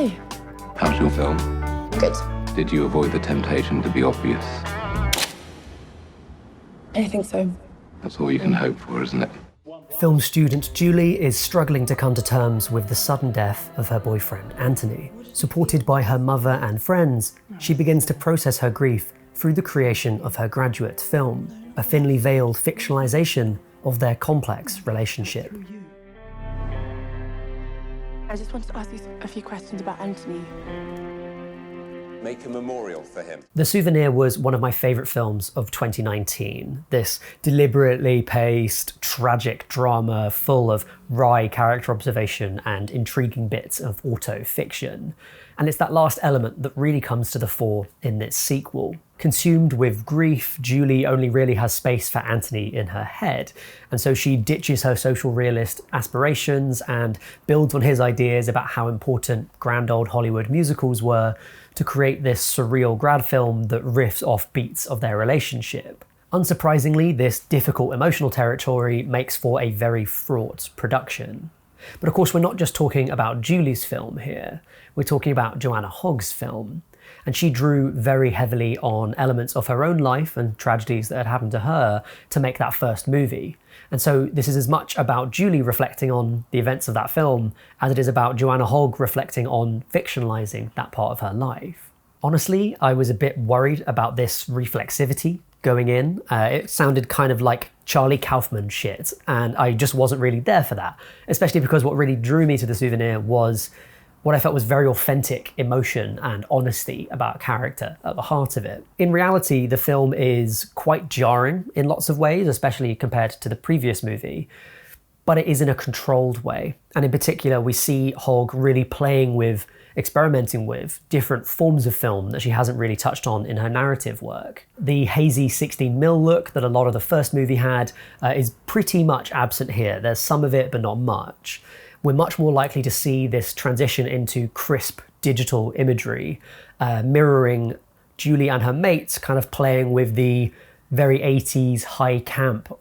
Hi. How's your film? Good. Did you avoid the temptation to be obvious? I think so. That's all you can hope for, isn't it? Film student Julie is struggling to come to terms with the sudden death of her boyfriend, Anthony. Supported by her mother and friends, she begins to process her grief through the creation of her graduate film, a thinly veiled fictionalization of their complex relationship. I just wanted to ask you a few questions about Anthony. Make a memorial for him. The Souvenir was one of my favourite films of 2019. This deliberately paced, tragic drama full of wry character observation and intriguing bits of auto-fiction. And it's that last element that really comes to the fore in this sequel. Consumed with grief, Julie only really has space for Anthony in her head, and so she ditches her social realist aspirations and builds on his ideas about how important grand old Hollywood musicals were to create this surreal grad film that riffs off beats of their relationship. Unsurprisingly, this difficult emotional territory makes for a very fraught production. But of course, we're not just talking about Julie's film here, we're talking about Joanna Hogg's film. And she drew very heavily on elements of her own life and tragedies that had happened to her to make that first movie. And so this is as much about Julie reflecting on the events of that film as it is about Joanna Hogg reflecting on fictionalizing that part of her life. Honestly, I was a bit worried about this reflexivity going in. It sounded kind of like Charlie Kaufman shit, and I just wasn't really there for that, especially because what really drew me to The Souvenir was what I felt was very authentic emotion and honesty about character at the heart of it. In reality, the film is quite jarring in lots of ways, especially compared to the previous movie, but it is in a controlled way. And in particular, we see Hogg really experimenting with different forms of film that she hasn't really touched on in her narrative work. The hazy 16mm look that a lot of the first movie had is pretty much absent here. There's some of it, but not much. We're much more likely to see this transition into crisp digital imagery, mirroring Julie and her mates kind of playing with the very 80s high camp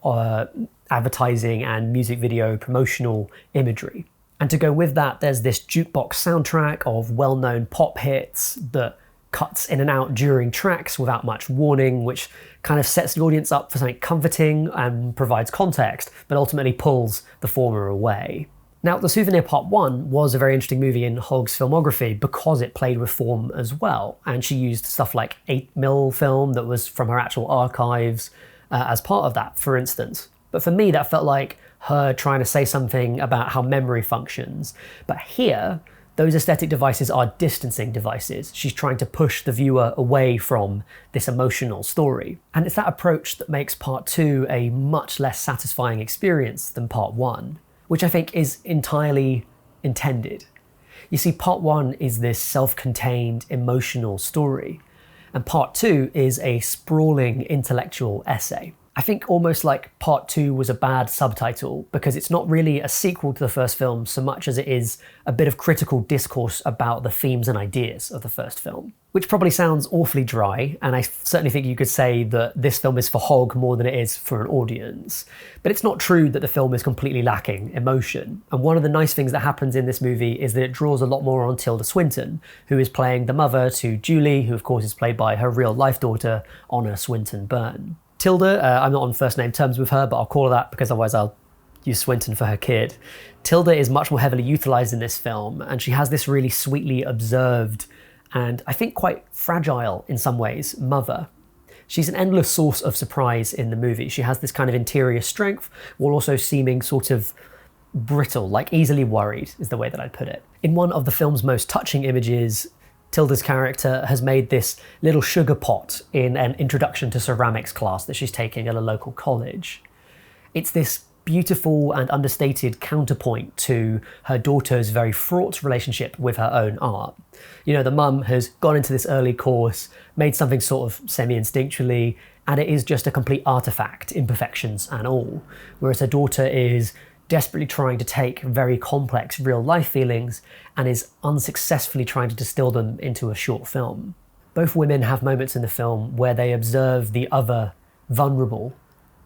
advertising and music video promotional imagery. And to go with that, there's this jukebox soundtrack of well-known pop hits that cuts in and out during tracks without much warning, which kind of sets the audience up for something comforting and provides context, but ultimately pulls the former away. Now, The Souvenir Part 1 was a very interesting movie in Hogg's filmography because it played with form as well, and she used stuff like 8mm film that was from her actual archives as part of that, for instance. But for me, that felt like her trying to say something about how memory functions. But here, those aesthetic devices are distancing devices. She's trying to push the viewer away from this emotional story. And it's that approach that makes Part 2 a much less satisfying experience than Part 1. Which I think is entirely intended. You see, Part 1 is this self-contained emotional story, and Part 2 is a sprawling intellectual essay. I think almost like Part 2 was a bad subtitle because it's not really a sequel to the first film so much as it is a bit of critical discourse about the themes and ideas of the first film. Which probably sounds awfully dry, and I certainly think you could say that this film is for Hogg more than it is for an audience. But it's not true that the film is completely lacking emotion. And one of the nice things that happens in this movie is that it draws a lot more on Tilda Swinton, who is playing the mother to Julie, who of course is played by her real life daughter, Swinton-Byrne. Tilda, I'm not on first name terms with her, but I'll call her that because otherwise I'll use Swinton for her kid. Tilda is much more heavily utilised in this film, and she has this really sweetly observed and I think quite fragile in some ways mother. She's an endless source of surprise in the movie. She has this kind of interior strength while also seeming sort of brittle, like easily worried is the way that I'd put it. In one of the film's most touching images, Tilda's character has made this little sugar pot in an introduction to ceramics class that she's taking at a local college. It's this beautiful and understated counterpoint to her daughter's very fraught relationship with her own art. You know, the mum has gone into this early course, made something sort of semi-instinctually, and it is just a complete artifact, imperfections and all. Whereas her daughter is desperately trying to take very complex real-life feelings and is unsuccessfully trying to distill them into a short film. Both women have moments in the film where they observe the other vulnerable,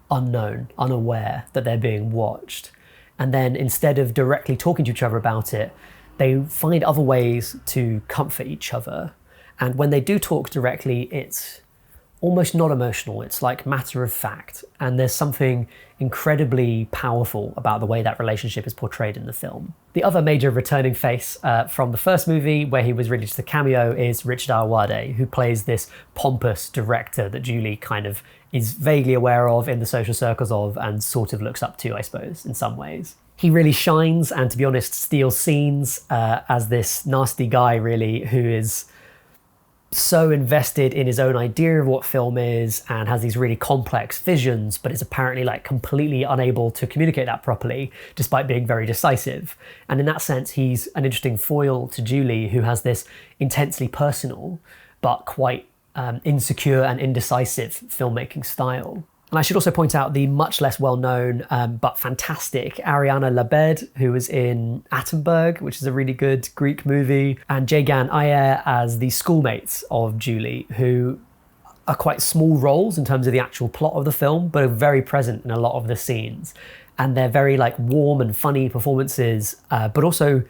unknown, unaware that they're being watched. And then instead of directly talking to each other about it, they find other ways to comfort each other. And when they do talk directly, it's almost not emotional. It's like matter of fact. And there's something incredibly powerful about the way that relationship is portrayed in the film. The other major returning face from the first movie, where he was really just a cameo, is Richard Ayoade, who plays this pompous director that Julie kind of is vaguely aware of, in the social circles of, and sort of looks up to, I suppose, in some ways. He really shines, and to be honest, steals scenes as this nasty guy, really, who is so invested in his own idea of what film is and has these really complex visions, but is apparently like completely unable to communicate that properly, despite being very decisive. And in that sense, he's an interesting foil to Julie, who has this intensely personal, but quite insecure and indecisive filmmaking style. And I should also point out the much less well-known but fantastic Ariana Labed, who was in Attenberg, which is a really good Greek movie, and Jagan Ayer as the schoolmates of Julie, who are quite small roles in terms of the actual plot of the film, but are very present in a lot of the scenes. And they're very like warm and funny performances, but also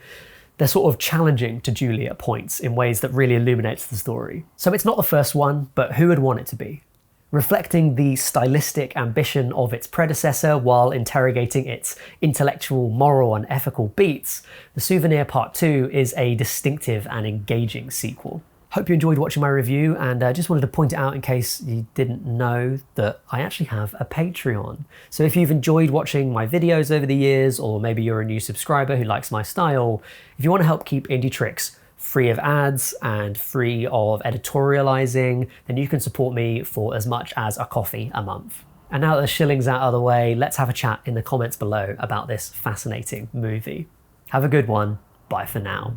they're sort of challenging to Julie at points in ways that really illuminates the story. So it's not the first one, but who would want it to be? Reflecting the stylistic ambition of its predecessor while interrogating its intellectual, moral and ethical beats, The Souvenir Part 2 is a distinctive and engaging sequel. Hope you enjoyed watching my review, and just wanted to point it out in case you didn't know that I actually have a Patreon. So if you've enjoyed watching my videos over the years, or maybe you're a new subscriber who likes my style, if you want to help keep indietrix free of ads and free of editorializing, then you can support me for as much as a coffee a month. And now that the shilling's out of the way, let's have a chat in the comments below about this fascinating movie. Have a good one. Bye for now.